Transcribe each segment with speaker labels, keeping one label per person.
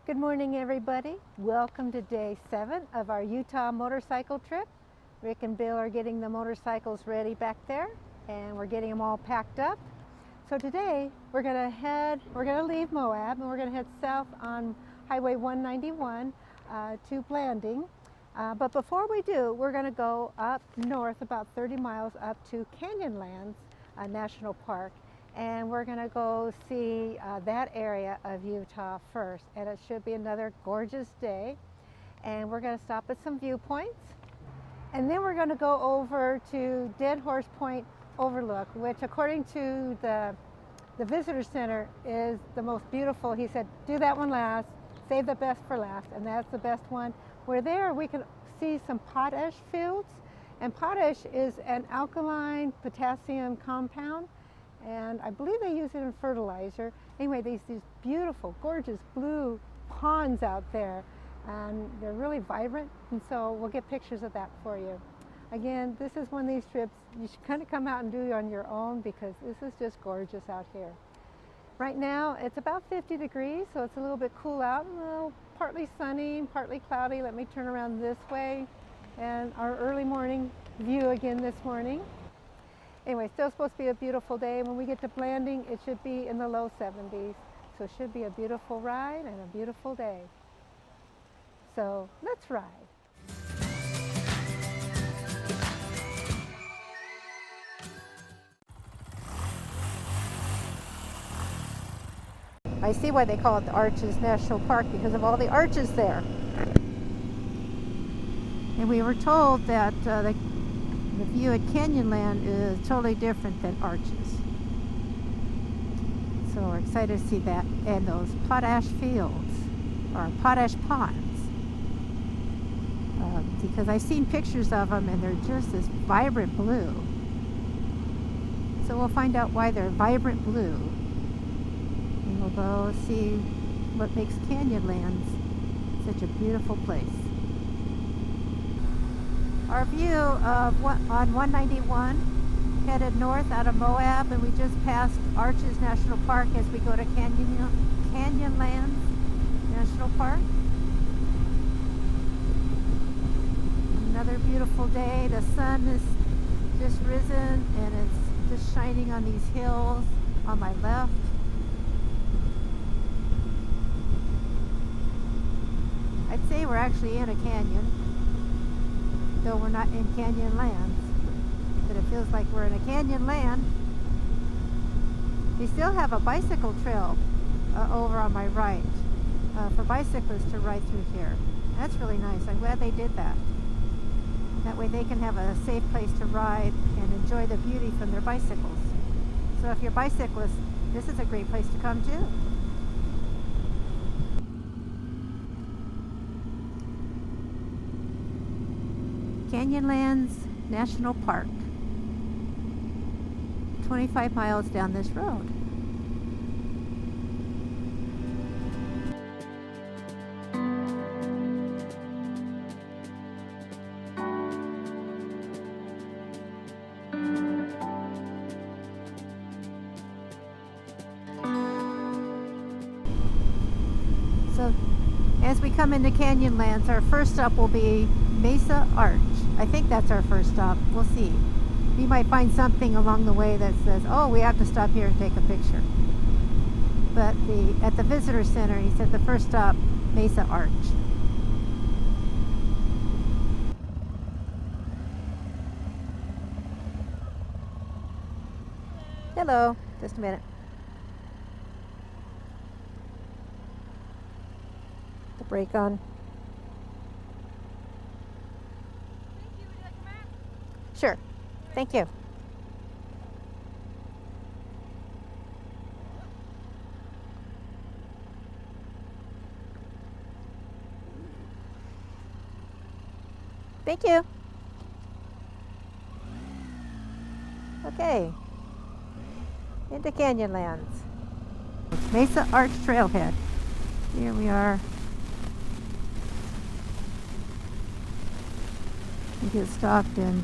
Speaker 1: Good morning, everybody. Welcome to day 7 of our Utah motorcycle trip. Rick and Bill are getting the motorcycles ready back there, and we're getting them all packed up. So today we're going to leave Moab, and we're going to head south on Highway 191 to Blanding. But before we do, we're going to go up north about 30 miles up to Canyonlands National Park. And we're going to go see that area of Utah first. And it should be another gorgeous day. And we're going to stop at some viewpoints. And then we're going to go over to Dead Horse Point Overlook, which according to the visitor center is the most beautiful. He said, do that one last, save the best for last. And that's the best one. We're there, we can see some potash fields. And potash is an alkaline potassium compound. And I believe they use it in fertilizer. Anyway, these beautiful, gorgeous blue ponds out there, and they're really vibrant, and so we'll get pictures of that for you. Again, this is one of these trips you should kind of come out and do on your own because this is just gorgeous out here. Right now, it's about 50 degrees, so it's a little bit cool out, partly sunny, partly cloudy. Let me turn around this way, and our early morning view again this morning. Anyway, still supposed to be a beautiful day. When we get to Blanding, it should be in the low 70s. So it should be a beautiful ride and a beautiful day. So let's ride. I see why they call it the Arches National Park, because of all the arches there. And we were told that the view at Canyonland is totally different than Arches. So we're excited to see that. And those potash fields, or potash ponds. Because I've seen pictures of them and they're just this vibrant blue. So we'll find out why they're vibrant blue. And we'll go see what makes Canyonlands such a beautiful place. Our view of on 191 headed north out of Moab, and we just passed Arches National Park as we go to Canyonlands National Park. Another beautiful day. The sun has just risen and it's just shining on these hills on my left. I'd say we're actually in a canyon, though we're not in Canyonlands, but it feels like we're in a canyon land. They still have a bicycle trail over on my right for bicyclists to ride through here. That's really nice. I'm glad they did that. That way they can have a safe place to ride and enjoy the beauty from their bicycles. So if you're a bicyclist, this is a great place to come too. Canyonlands National Park, 25 miles down this road. So as we come into Canyonlands, our first stop will be Mesa Arch. I think that's our first stop. We'll see. We might find something along the way that says, oh, we have to stop here and take a picture. But at the visitor center, he said the first stop, Mesa Arch. Hello. Just a minute. The brake on. Sure. Thank you. Thank you. Okay. Into Canyonlands. It's Mesa Arch Trailhead. Here we are. We get stopped and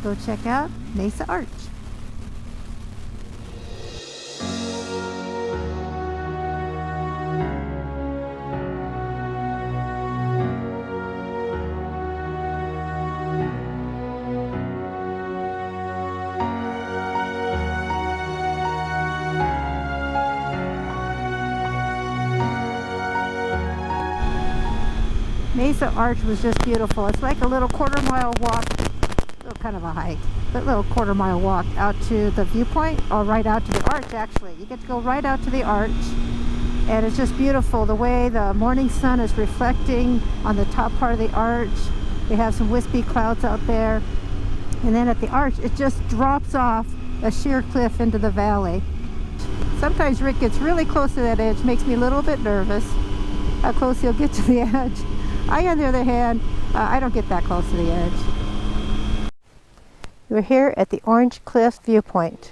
Speaker 1: go check out Mesa Arch. Mesa Arch was just beautiful. It's like a little quarter-mile walk, little kind of a hike, but little quarter-mile walk out to the viewpoint, or right out to the arch. Actually, you get to go right out to the arch, and it's just beautiful the way the morning sun is reflecting on the top part of the arch. We have some wispy clouds out there, and then at the arch it just drops off a sheer cliff into the valley. Sometimes Rick gets really close to that edge, makes me a little bit nervous how close he'll get to the edge. I, on the other hand, I don't get that close to the edge. We're here at the Orange Cliffs viewpoint.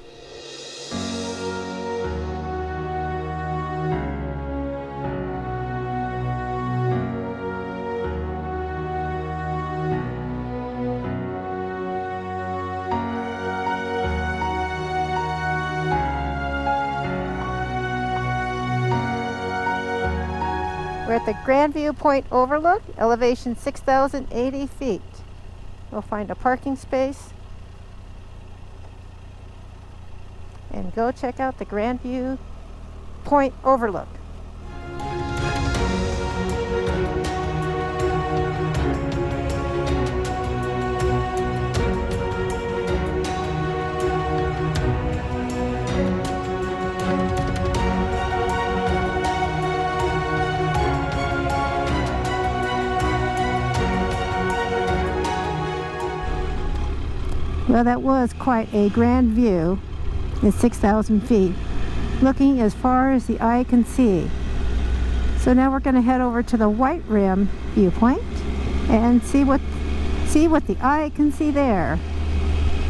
Speaker 1: We're at the Grand Viewpoint Overlook, elevation 6,080 feet. We'll find a parking space and go check out the Grand Viewpoint Overlook. Well, that was quite a grand view at 6,000 feet, looking as far as the eye can see. So now we're going to head over to the White Rim viewpoint and see what the eye can see there.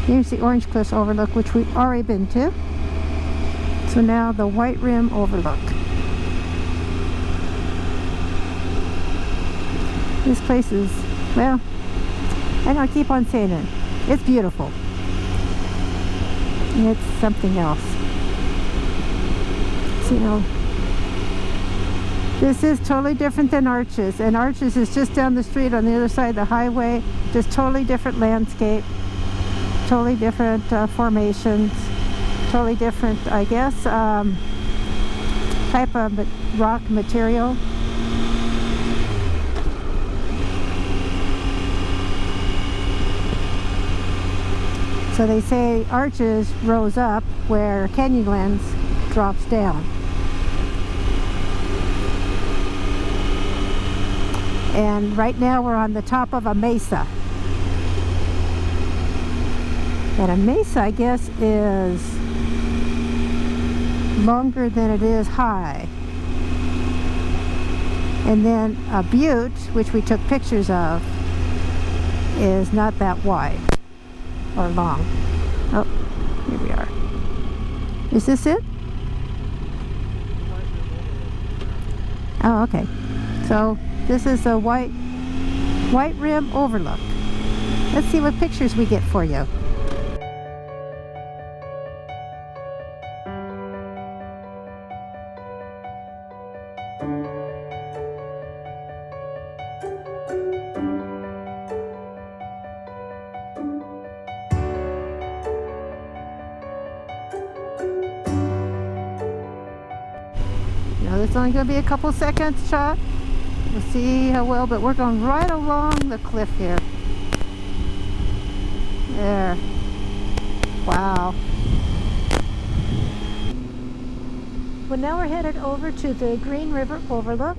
Speaker 1: Here's the Orange Cliffs Overlook, which we've already been to. So now the White Rim Overlook. This place is, well, I'm going to keep on saying it. It's beautiful. It's something else. So, you know, this is totally different than Arches, and Arches is just down the street on the other side of the highway. Just totally different landscape, totally different formations, totally different, I guess, type of rock material. So they say Arches rose up where Canyonlands drops down. And right now we're on the top of a mesa. And a mesa, I guess, is longer than it is high. And then a butte, which we took pictures of, is not that wide or long. Oh, here we are. Is this it? Oh, okay. So this is the White Rim Overlook. Let's see what pictures we get for you. Now it's only going to be a couple seconds shot. We'll see how well, but we're going right along the cliff here. There. Wow. Well, now we're headed over to the Green River Overlook.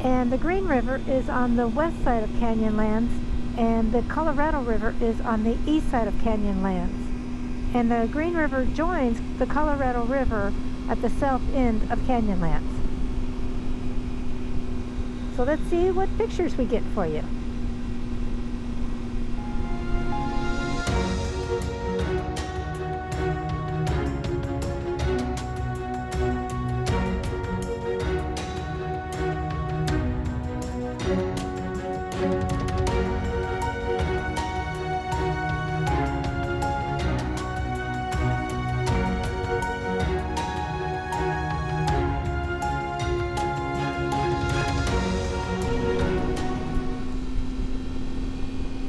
Speaker 1: And the Green River is on the west side of Canyonlands, and the Colorado River is on the east side of Canyonlands. And the Green River joins the Colorado River at the south end of Canyonlands. So let's see what pictures we get for you.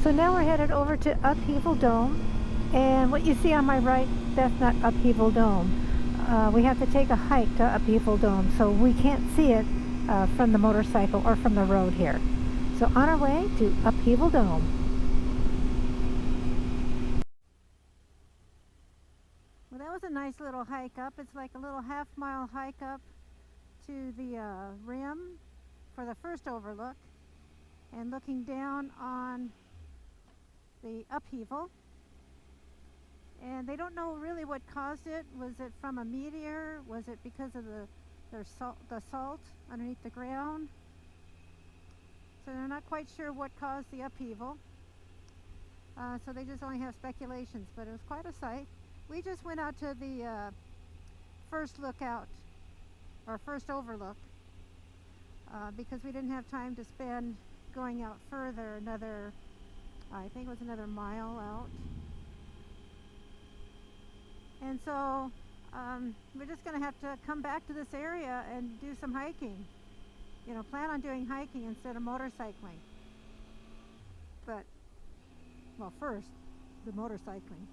Speaker 1: So now we're headed over to Upheaval Dome, and what you see on my right, that's not Upheaval Dome. We have to take a hike to Upheaval Dome, so we can't see it from the motorcycle or from the road here. So on our way to Upheaval Dome. Well, that was a nice little hike up. It's like a little half-mile hike up to the rim for the first overlook and looking down on the upheaval. And they don't know really what caused it. Was it from a meteor? Was it because of the salt underneath the ground? So they're not quite sure what caused the upheaval. So they just only have speculations, but it was quite a sight. We just went out to the first lookout, or first overlook, because we didn't have time to spend going out further, I think it was another mile out. And so we're just going to have to come back to this area and do some hiking. You know, plan on doing hiking instead of motorcycling. But, well, first, the motorcycling.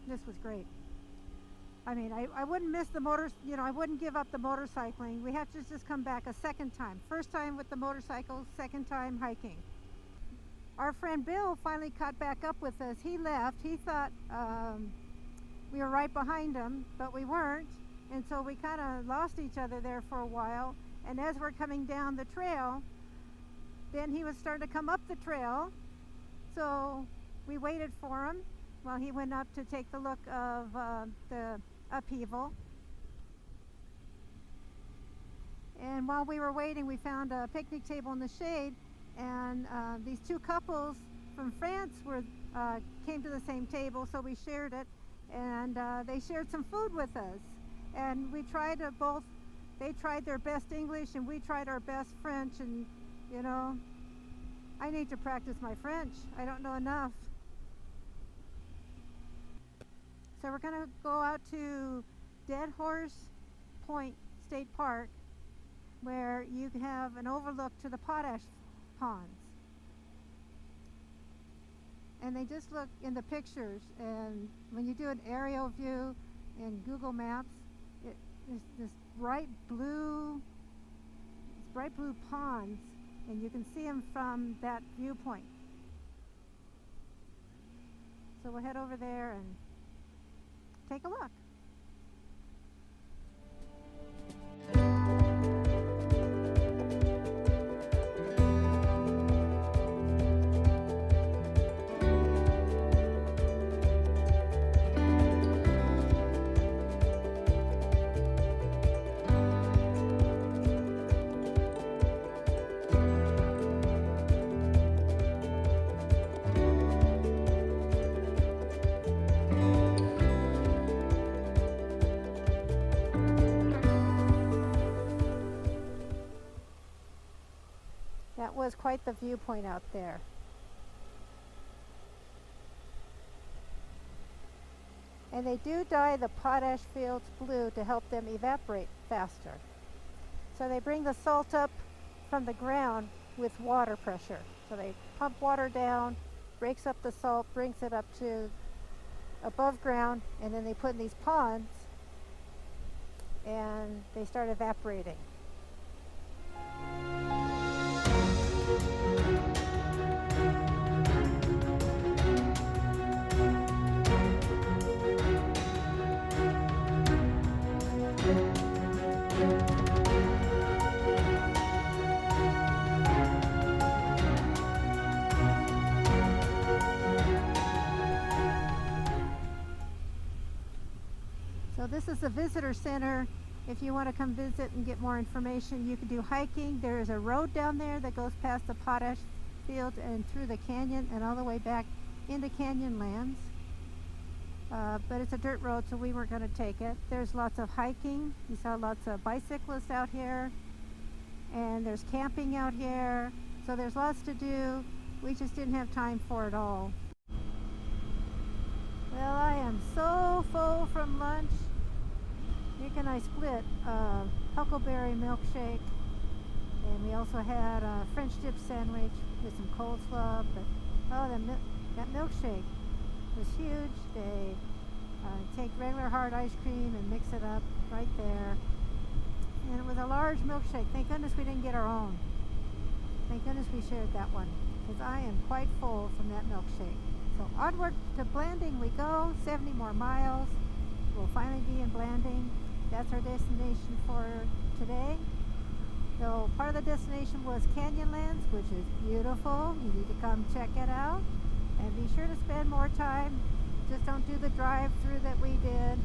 Speaker 1: This was great. I mean, I wouldn't miss the I wouldn't give up the motorcycling. We have to just come back a second time. First time with the motorcycle, second time hiking. Our friend Bill finally caught back up with us. He left. He thought we were right behind him, but we weren't. And so we kind of lost each other there for a while. And as we're coming down the trail, then he was starting to come up the trail. So we waited for him while he went up to take the look of the upheaval. And while we were waiting, we found a picnic table in the shade, and these two couples from France came to the same table, so we shared it, and they shared some food with us. And we tried they tried their best English and we tried our best French, and you know, I need to practice my French. I don't know enough. So we're going to go out to Dead Horse Point State Park, where you have an overlook to the potash ponds. And they just look in the pictures, and when you do an aerial view in Google Maps, there's this bright blue ponds, and you can see them from that viewpoint. So we'll head over there and take a look. That was quite the viewpoint out there. And they do dye the potash fields blue to help them evaporate faster. So they bring the salt up from the ground with water pressure. So they pump water down, breaks up the salt, brings it up to above ground, and then they put in these ponds and they start evaporating. So this is the visitor center. If you want to come visit and get more information, you can do hiking. There is a road down there that goes past the potash fields and through the canyon and all the way back into Canyonlands. But it's a dirt road, so we weren't going to take it. There's lots of hiking. You saw lots of bicyclists out here. And there's camping out here. So there's lots to do. We just didn't have time for it all. Well, I am so full from lunch. Nick and I split a huckleberry milkshake, and we also had a French dip sandwich with some coleslaw. But oh, that milkshake was huge. They take regular hard ice cream and mix it up right there. And it was a large milkshake. Thank goodness we didn't get our own. Thank goodness we shared that one, because I am quite full from that milkshake. So onward to Blanding we go, 70 more miles. We'll finally be in Blanding. That's our destination for today. So part of the destination was Canyonlands, which is beautiful. You need to come check it out. And be sure to spend more time. Just don't do the drive-through that we did.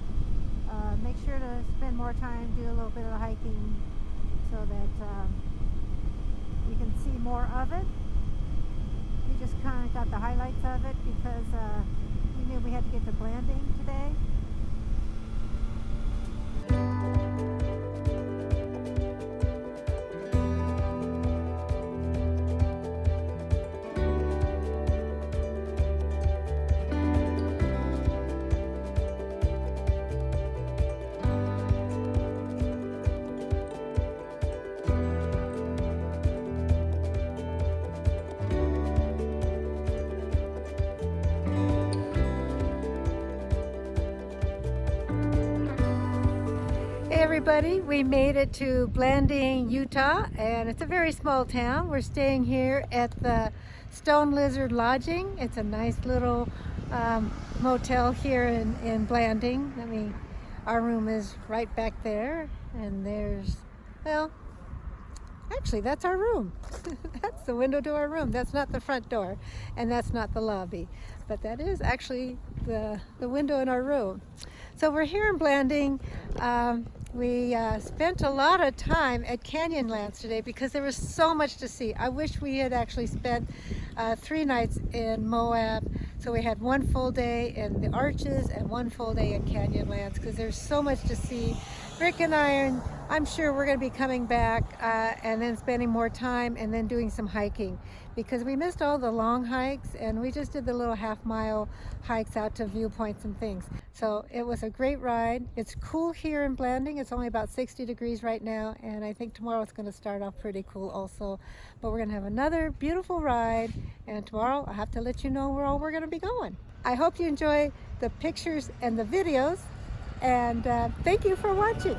Speaker 1: Make sure to spend more time, do a little bit of hiking so that you can see more of it. We just kind of got the highlights of it because we knew we had to get to Blanding today. Everybody, we made it to Blanding, Utah, and it's a very small town. We're staying here at the Stone Lizard Lodging. It's a nice little motel here in Blanding. Our room is right back there, and there's, well, actually that's our room. That's the window to our room. That's not the front door, and that's not the lobby, but that is actually the window in our room. So we're here in Blanding. We spent a lot of time at Canyonlands today because there was so much to see. I wish we had actually spent 3 nights in Moab. So we had 1 full day in the Arches and 1 full day in Canyonlands because there's so much to see. Rick and I'm sure we're going to be coming back and then spending more time and then doing some hiking because we missed all the long hikes and we just did the little half-mile hikes out to viewpoints and things. So it was a great ride. It's cool here in Blanding. It's only about 60 degrees right now, and I think tomorrow it's going to start off pretty cool also. But we're going to have another beautiful ride, and tomorrow I'll have to let you know where all we're going to be going. I hope you enjoy the pictures and the videos, and thank you for watching.